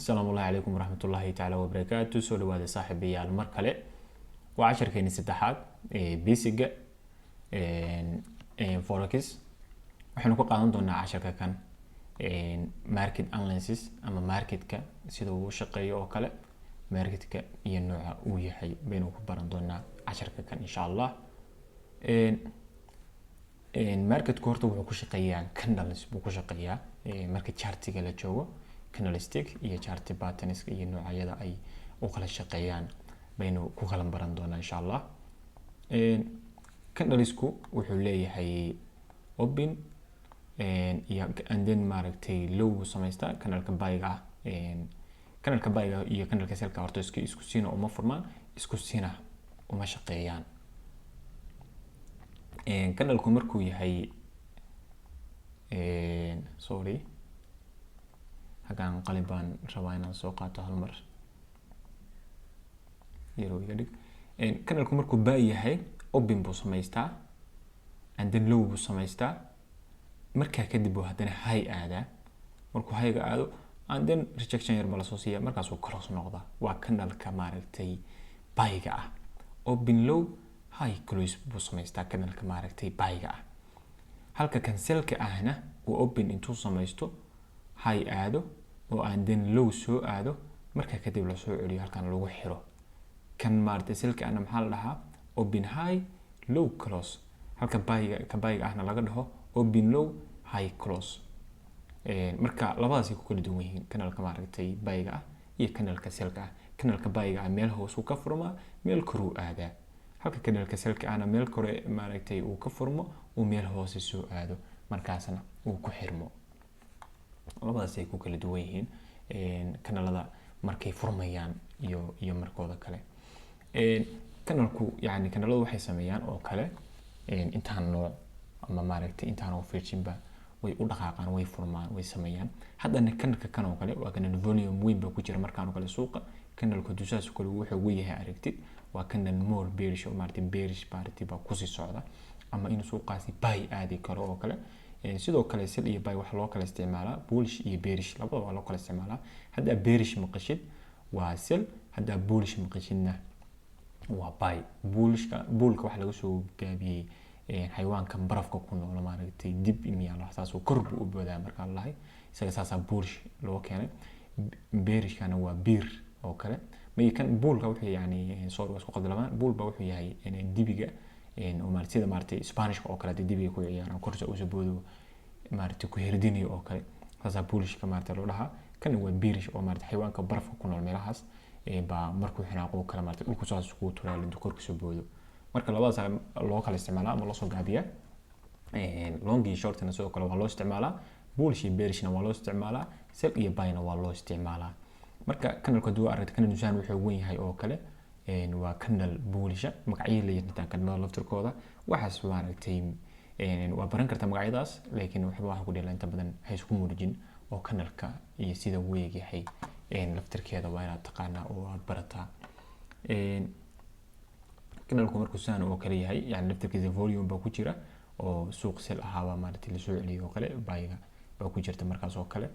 السلام الله عليكم ورحمة الله تعالى وبركاته. سو dhawaada saaxiibayaal mar kale waa casharkeeni saddexaad ee basiga forex waxaanu ku qaadan doonaa casharka kan market analysis ama marketka sida uu shaqeeyo oo kale marketka iyo nooca uu yahay baynu ku baran doonaa casharka kan insha Allah. marketku horta wuxuu ku shaqeeyaa candles buu ku shaqeeyaa marka chartiga la joogo candlestick iyo chart patterns iyo noocyada ay u kala shaqeeyaan baynu ku kala baran doonaa insha Allah. candlesku wuxuu leeyahay open iyo and then maaragtay low sameystaa candleka buy-ga candleka buy-ga iyo candleka sell-ka horta isku siina uma furmaan isku siina uma shaqeeyaan. candleku markuu yahay sorry hagaan qalin baan rabaa inaan soo qaato hal mar yaro iga dhig. candleku markuu buy yahay open buu sameystaa and then low buu sameystaa markaa kadib uu haddana high aadaa markuu high-ga aado and then rejection yar baa lasoo siiyaa markaasuu cross noqdaa. waa candleka maaragtay buy-ga ah open low high close buu sameystaa candleka maaragtay buy-ga ah. halka kan sell-ka ahna uu open intuu sameysto high aado oo and then low soo aado markaa kadib la soo celiyo halkan lagu xiro. kan maaragtay sell-ka ahna maxaa la dhahaa open high low close halka buy-ga ahna laga dhaho open low high close. marka labadaas ay ku kala duwan yihiin candleka maaragtay buy-ga ah iyo candleka sell-ka ah. candleka buy-ga ah meel hoos uu ka furmaa meel kor uu aadaa halka candleka sell-ka ahna meel kore maaragtay uu ka furmo uu meel hoose soo aado markaasna uu ku xirmo. labadaas ay ku kala duwan yihiin candlada markay furmayaan iyo markooda kale. candleku yani candladu waxay sameeyaan oo kale intaan nooc ama maaragtay intaan oo fiirsinba way u dhaqaaqaan way furmaan way sameeyaan. haddana candleka kan oo kale waa candle volume weyn ba ku jira markaan oo kale suuqa candleku dusaas kale wuxuu ugu yahay aragtid waa candle more bearish oo maaragtay bearish party ba ku sii socda ama in suuqaasi buy aadi karo oo kale. sidoo kale sell iyo buy waxa loo kala isticmaalaa bullish iyo bearish labadaba waa loo kala isticmaalaa. hadda bearish maqashid waa sell hadda bullish maqashidna waa buy. bullka waxa laga soo gaabiyay xayawaanka barafka ku nool maaragtay dib imiya la xasaas oo kor buu u boodaa marka la isaga saasa bullish loo keenay. bearishkana waa bear oo kale may kan bullka wuxuu yani soo isku qadlamaan bull ba wuxuu yahay dibiga oo maartida maartay Spanish oo kale dibiga ku ciyaaraan korsa uu soo boodo maartay ku herdinayo oo kale saasa bullish ka maartay loo dhahaa. kan waa bearish oo maartay xayawaanka barafka ku nool meelahaas ba markuu xinaaqo kala maartay dhulku saas ku tuuray la korka soo boodo. marka labadaas loo kala isticmaalaa ama loo soo gaabiyaa. long iyo shortna sidoo kale waa loo isticmaalaa. bullish iyo bearishna waa loo isticmaalaa. sell iyo buy-na waa loo isticmaalaa. marka candleka duu aragtay candle dusaan wuxuu weyn yahay oo kale waa candle bullish magacyada leeyahay candle laftirkooda waxaas maaragtay waa baran kartaa magacyadaas laakiin waxa ku dheelan inta badan hay isku muujin oo candleka iyo sida weeg yahay laftirkeeda waa inaad taqaanaa oo aad barataa. candleku markuu saan oo kale yahay yani laftirkiisa volume ba ku jira oo suuq sell ahaaba maaragtay la soo celiyo oo kale buy-ga ba ku jirta markaas oo kale.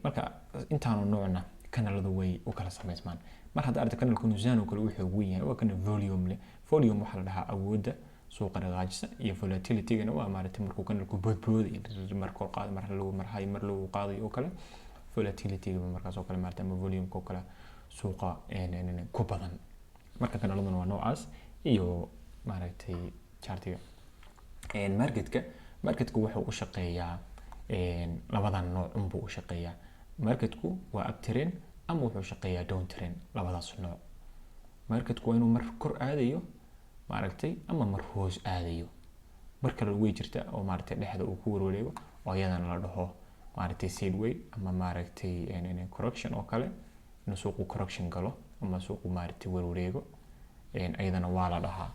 marka intaanu noocna candladu way u kala sameysmaan. mar hadda aragtay candleku nusaan oo kale wuxuu weyn yahay waa kan volume leh. volume waxa la dhahaa awoodda suuqa dhaqaajisa iyo volatility-gana waa maaragtay markuu candleku boodbooday markuu qaado mar lagu qaadayo oo kale volatility-ga markaas oo kale maaragtay ama volume ko kale suuqa ku badan. marka candladuna waa noocaas iyo maaragtay chartiga. marketku wuxuu u shaqeeyaa labadan nooc buu u shaqeeyaa. marketku waa up trend ama wuxuu shaqeeyaa down trend labadaas nooc. marketku waa inuu mar kor aadayo maaragtay ama mar hoos aadayo. marka la way jirta oo maaragtay dhexda uu ku wareego oo iyadana la dhaho maaragtay sideway ama maaragtay correction oo kale inuu suuqu correction galo ama suuqu maaragtay wareego iyadana waa la dhahaa.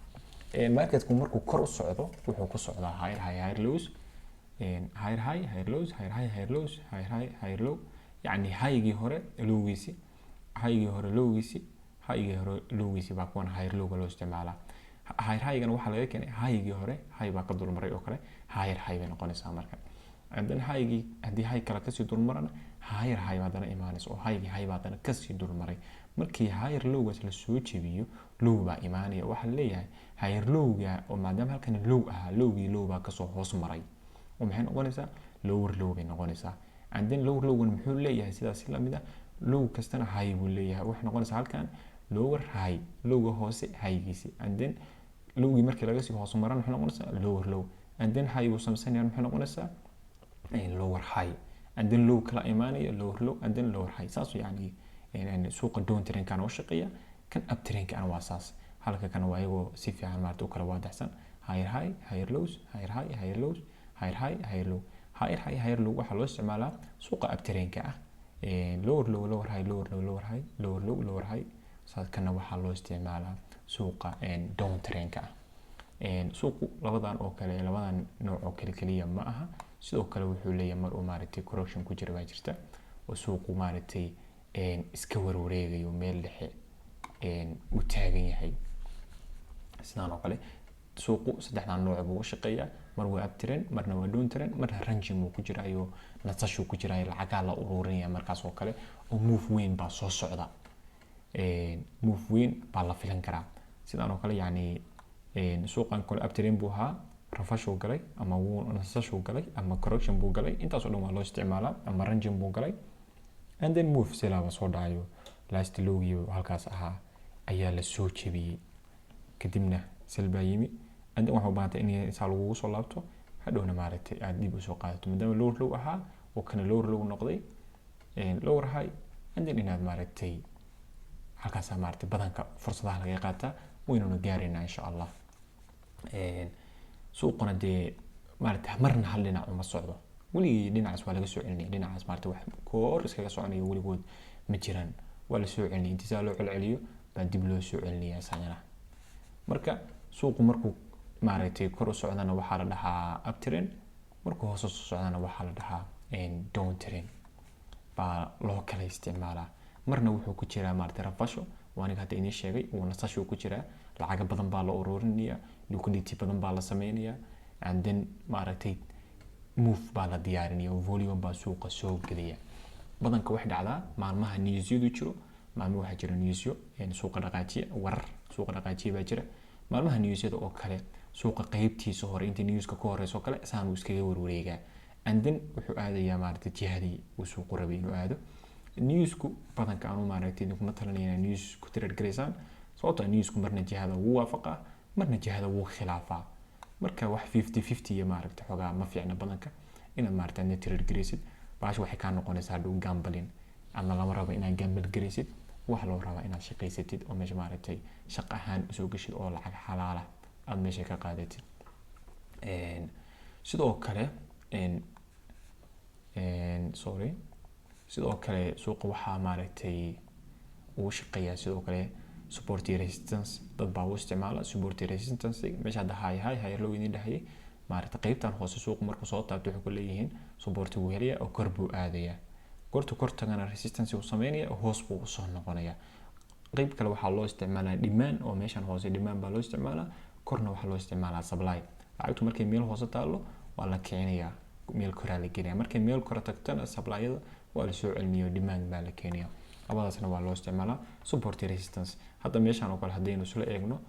marketku markuu kor u socdo wuxuu ku socdaa higher lows higher lows higher low yani high-gii hore lowgiisi baa kuwan higher low loo isticmaalaa. high-gana waxaa laga keenay high-gii hore high baa ka dulmaray oo kale higher high bay noqonaysaa marka. haddana high-gii haddii high kale kasii dulmarana higher high baadana imaanaysa oo high baadana kasii dulmaray. markii higher lowgaas la soo jebiyo low baa imaanaya. waxaa leeyahay higher lowga oo maadaama halkan low ahaa lowgii low baa kasoo hoos maray oo maxay noqonaysaa lower low bay noqonaysaa. and then lower lowgan muxuu leeyahay sidaas la mid ah low kastana high buu leeyahay. waxay noqonaysaa halkan lower high lowga hoose highgiisi and then lowgii markii laga sii hoos maran waxay noqonaysaa lower low and then high buu sameynayaa maxay noqonaysaa lower high and then low kala imaanaya lower low and then lower high. saas yani suuqa down trend kana oo shaqeeya kan up trend kana waa saas. halka kana waa iyago si fiican maarto kala waadaxsan higher high higher lows higher high higher lows higher high higher low. higher high higher low waxa loo isticmaalaa suuqa up trend ka ah lower low lower high lower low lower high lower low lower high. saas kana waxa loo isticmaalaa suuqa down trend ka ah. suuqu labadan oo kale labadan nooc oo kaliya ma aha. sidoo kale wuxuu leeyahay mar uu maartay correction ku jira baa jirta oo suuqu maartay iska wareegayo meel dhexe u taagan yahay. sidaan oo kale suuqu saddexdan nooc buu u shaqeeyaa mar waa up trend marna waa down trend marna ranging uu ku jira iyo nasasho ku jira lacag la ururinaya markaas oo kale oo move weyn baa soo socda. move weyn baa la filan karaa. sidaan oo kale yani suuqan kale up trend buu ahaa rafasho galay ama nasasho galay ama correction buu galay intaas oo dhan waa loo isticmaalaa ama ranging buu galay and then move silaaba soo dhacayo last lowgii halkaas ahaa ayaa la soo jebiyay kadibna silbaa yimi and then waxa u baahan in insa lagu soo laabto hadhowna maaragtay aad dib u soo qaadato maadaama lower low ahaa oo kana lower low noqday lower high and then inaad maaragtay halkaas maaragtay badanka fursadaha laga qaataa waynu gaarayna insha Allah. suuquna dee maaragtay marna hal dhinac uma socdo weli dhinacaas waa laga soo celinay dhinacaas maaragtay wax koor iskaga soconayo weligood ma jiraan waa la soo celinay intii saa loo celceliyo baa dib loo soo celinayaa sanana. marka suuqu markuu maaragtay kor u socdana waxaa la dhahaa up trend markuu hoos u socdana waxaa la dhahaa down trend baa loo kala isticmaalaa. marna wuxuu ku jiraa maaragtay rafasho waaniga hadda inii sheegay uu nasasho ku jiraa lacag badan baa la ururinaya liquidity badan baa la sameynaya and then maaragtay move baa la diyaarinaya volume baa suuqa soo gelaya. badanka wax dhacdaa maalmaha newsyadu jiro maalmo waxa jira newsyo suuqa dhaqaajiya warar suuqa dhaqaajiya baa jira maalmaha newsyada oo kale suuqa qaybtiisa hore inta newska ka horeyso kale saan uu iskaga warwareegaa and then wuxuu aadayaa maaragtay jihadii uu suuqu rabay inuu aado. newsku badanka aanu maaragtay kuma talinayna news ku trade gareysaan sababtoo newsku marna jihada wuu waafaqaa marna jihada wuu khilaafaa. marka wax 50-50 iyo maaragtay xogaa ma fiicna badanka inaad maaragtay trade gareysid baash waxay ka noqonaysaa dhow gambling ama lama rabo inaad gamble gareysid wax loo raba inaad shaqeysatid oo meesha maaragtay shaqo ahaan soo gashid oo lacag xalaal ah aad meesha ka qaadatid. sidoo kale sidoo kale suuqa waxaa maaragtay uu shaqeeyaa sidoo kale support resistance dad baa u isticmaala support resistance meesha hadda high low idin dhahayay maaragtay qaybtan hoose suuqa markuu soo taabto wuxuu ku leeyihiin support uu heliya oo kor buu aadaya kor tagana resistance uu sameynaya hoos buu u soo noqonaya. qayb kale waxaa loo isticmaalaa demand oo meeshan hoose demand baa loo isticmaalaa korna waxaa loo isticmaalaa supply. lacagtu markay meel hoose taalo waa la keenayaa meel koraa la geliyaa markay meel kor tagtana supply-yada waa la soo celinayo demand baa la keenayaa. labadaasna waa loo isticmaalaa support resistance. hadda meeshan oo kale hadaynu isla eegno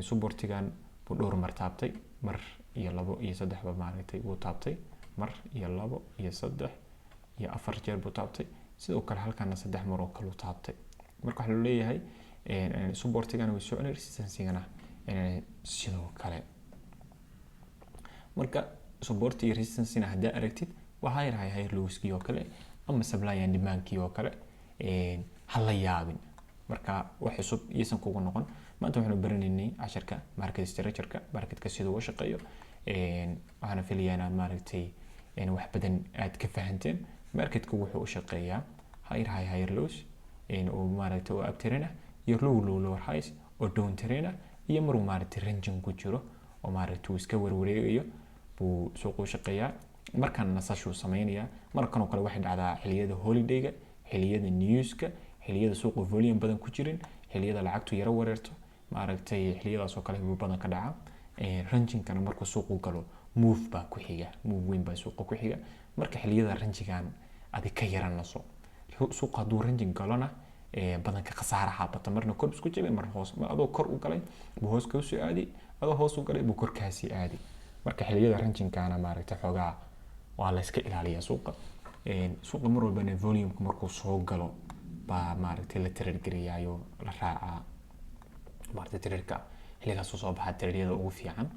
supportigan buu dhowr mar taabtay mar iyo labo iyo saddex ba maaragtay uu taabtay mar iyo labo iyo saddex iyo afar jeer buu taabtay sidoo kale halkaana saddex mar oo kale uu taabtay. marka waxa la leeyahay supportigan way soo celin resistance-gana sidoo kale. marka support iyo resistance-na hadda aragtid waa higher lows-kii oo kale ama supply and demand-kii oo kale hala yaabin. marka wax cusub iisan kugu noqon maanta waxaanu baranaynay casharka market structure-ka marketka sidoo uu shaqeeyo waxaana filayaa inaad maaragtay wax badan aad ka fahanteen. marketku wuxuu u shaqeeyaa higher lows oo maaragtay oo up trend ah iyo lower highs oo down trend ah iyo maruu maaragtay ranging ku jiro oo maaragtay iska warwareegayo buu suuqu shaqeeyaa. markan nasasho sameynaya markan oo kale waxay dhacdaa xilliyada holiday-ga xilliyada newska xilliyada suuqa volume badan ku jirin xilliyada lacagtu yara wareerto maaragtay xilliyadaas oo kale buu badan ka dhaca. ranging-kana markuu suuqu galo move baa ku xiga move weyn baa suuqa ku xiga. marka xilliyada range-gan adi ka yaranaso suuqa hadduu ranging galona badanka khasaara xaabata marna kor isku jabay marna hoos adoo kor u galay buu hoos ka soo aadi adoo hoos u galay buu kor kaasi aadi marka xilliyada rangingkana maaragtay xoogaa waa la iska ilaaliyaa suuqa mar walbana volume-ku markuu soo galo baa maaragtay la trade gariyaayo la raacaa maaragtay trade-ka xilligaas soo baxa trade-yada ugu fiican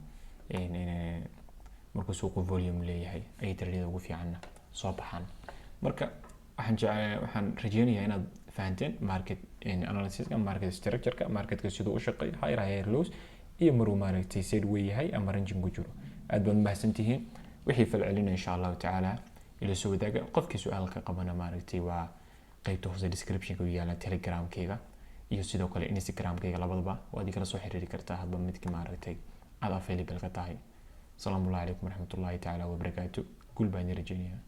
markuu suuqu volume leeyahay ay trade-yada ugu fiicanna soo baxaan marka waxaan rajeynayaa inaad fahanteen market analysis-ka market structure-ka marketka siduu u shaqeeyo higher lows iyo maruu maaragtay sideway yahay ama ranging ku jiro aad baad mahadsantihiin wixii falcelina insha allahu tacaala ila soo wadaaga qofkii su-aalka qabana maaragtay waa qaybta hoose description-ka u yaala telegramkayga iyo sidoo kale instagramkayga labadaba waad igala soo xiriiri kartaa hadba midkii maaragtay aad available ka tahay asalaamu calaykum waraxmatullaahi tacaala wabarakaatu guul baan idin rajeynayaa